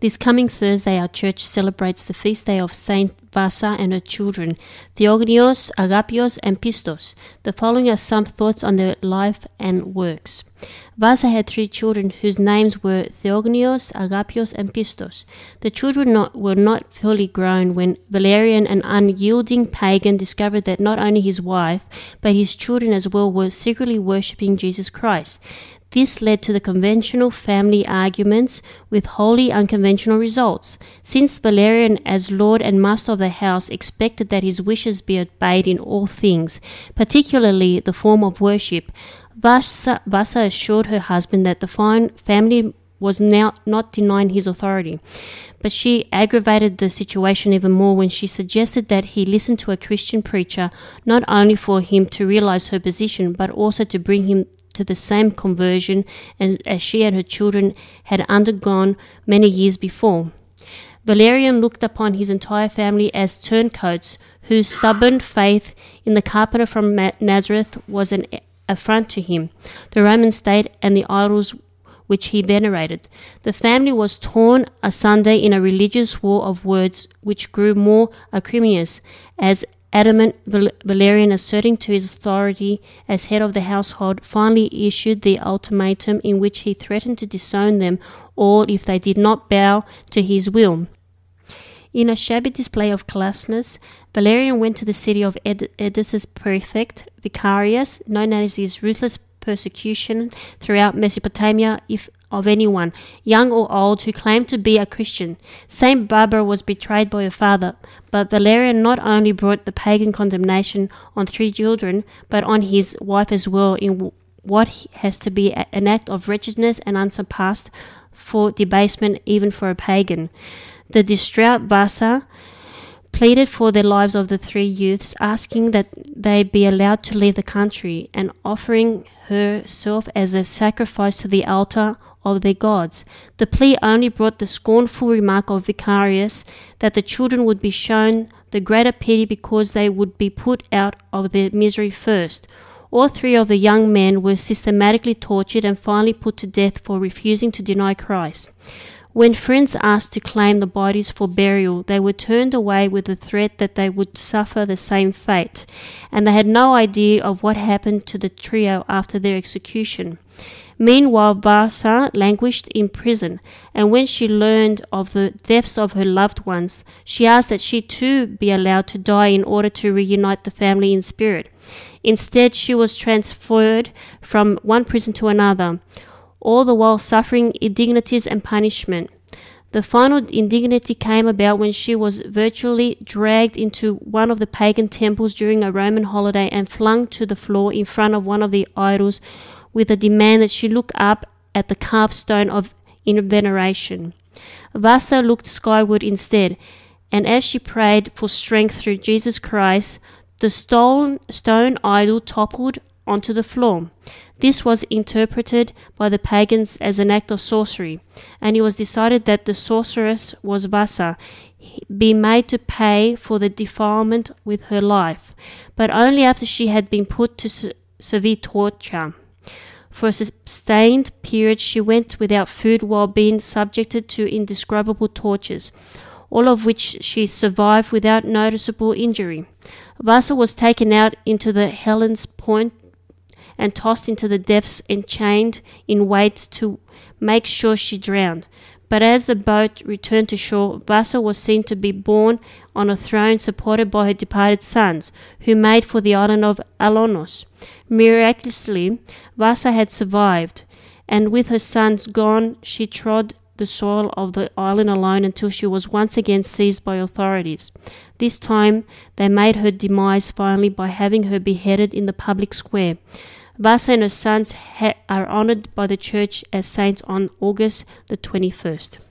This coming Thursday, our church celebrates the feast day of Saint Bassa and her children, Theogonios, Agapios, and Pistos. The following are some thoughts on their life and works. Bassa had 3 children whose names were Theogonios, Agapios, and Pistos. The children were not fully grown when Valerian, an unyielding pagan, discovered that not only his wife, but his children as well were secretly worshipping Jesus Christ. This led to the conventional family arguments with wholly unconventional results. Since Valerian, as lord and master of the house, expected that his wishes be obeyed in all things, particularly the form of worship, Bassa assured her husband that the family was now not denying his authority. But she aggravated the situation even more when she suggested that he listen to a Christian preacher, not only for him to realize her position, but also to bring him to the same conversion as she and her children had undergone many years before. Valerian looked upon his entire family as turncoats whose stubborn faith in the carpenter from Nazareth was an affront to him, the Roman state, and the idols which he venerated. The family was torn asunder in a religious war of words which grew more acrimonious as adamant Valerian, asserting to his authority as head of the household, finally issued the ultimatum in which he threatened to disown them all if they did not bow to his will. In a shabby display of classness, Valerian went to the city of Edessa's prefect, Vicarius, known as his ruthless persecution throughout Mesopotamia of anyone, young or old, who claimed to be a Christian. Saint Barbara was betrayed by her father, but Valerian not only brought the pagan condemnation on 3 children, but on his wife as well, in what has to be an act of wretchedness and unsurpassed for debasement even for a pagan. The distraught Bassa pleaded for the lives of the 3 youths, asking that they be allowed to leave the country, and offering herself as a sacrifice to the altar of their gods. The plea only brought the scornful remark of Vicarius that the children would be shown the greater pity because they would be put out of their misery first. All 3 of the young men were systematically tortured and finally put to death for refusing to deny Christ. When friends asked to claim the bodies for burial, they were turned away with the threat that they would suffer the same fate, and they had no idea of what happened to the trio after their execution. Meanwhile, Bassa languished in prison, and when she learned of the deaths of her loved ones, she asked that she too be allowed to die in order to reunite the family in spirit. Instead, she was transferred from one prison to another, all the while suffering indignities and punishment. The final indignity came about when she was virtually dragged into one of the pagan temples during a Roman holiday and flung to the floor in front of one of the idols with a demand that she look up at the carved stone in veneration. Bassa looked skyward instead, and as she prayed for strength through Jesus Christ, the stone idol toppled onto the floor. This was interpreted by the pagans as an act of sorcery, and it was decided that the sorceress was Bassa, be made to pay for the defilement with her life, but only after she had been put to severe torture. For a sustained period she went without food while being subjected to indescribable tortures, all of which she survived without noticeable injury. Bassa was taken out into the Helen's Point and tossed into the depths and chained in weights to make sure she drowned. But as the boat returned to shore, Bassa was seen to be borne on a throne supported by her departed sons, who made for the island of Alonos. Miraculously, Bassa had survived, and with her sons gone, she trod the soil of the island alone until she was once again seized by authorities. This time, they made her demise finally by having her beheaded in the public square. Bassa and her sons are honoured by the church as saints on August the 21st.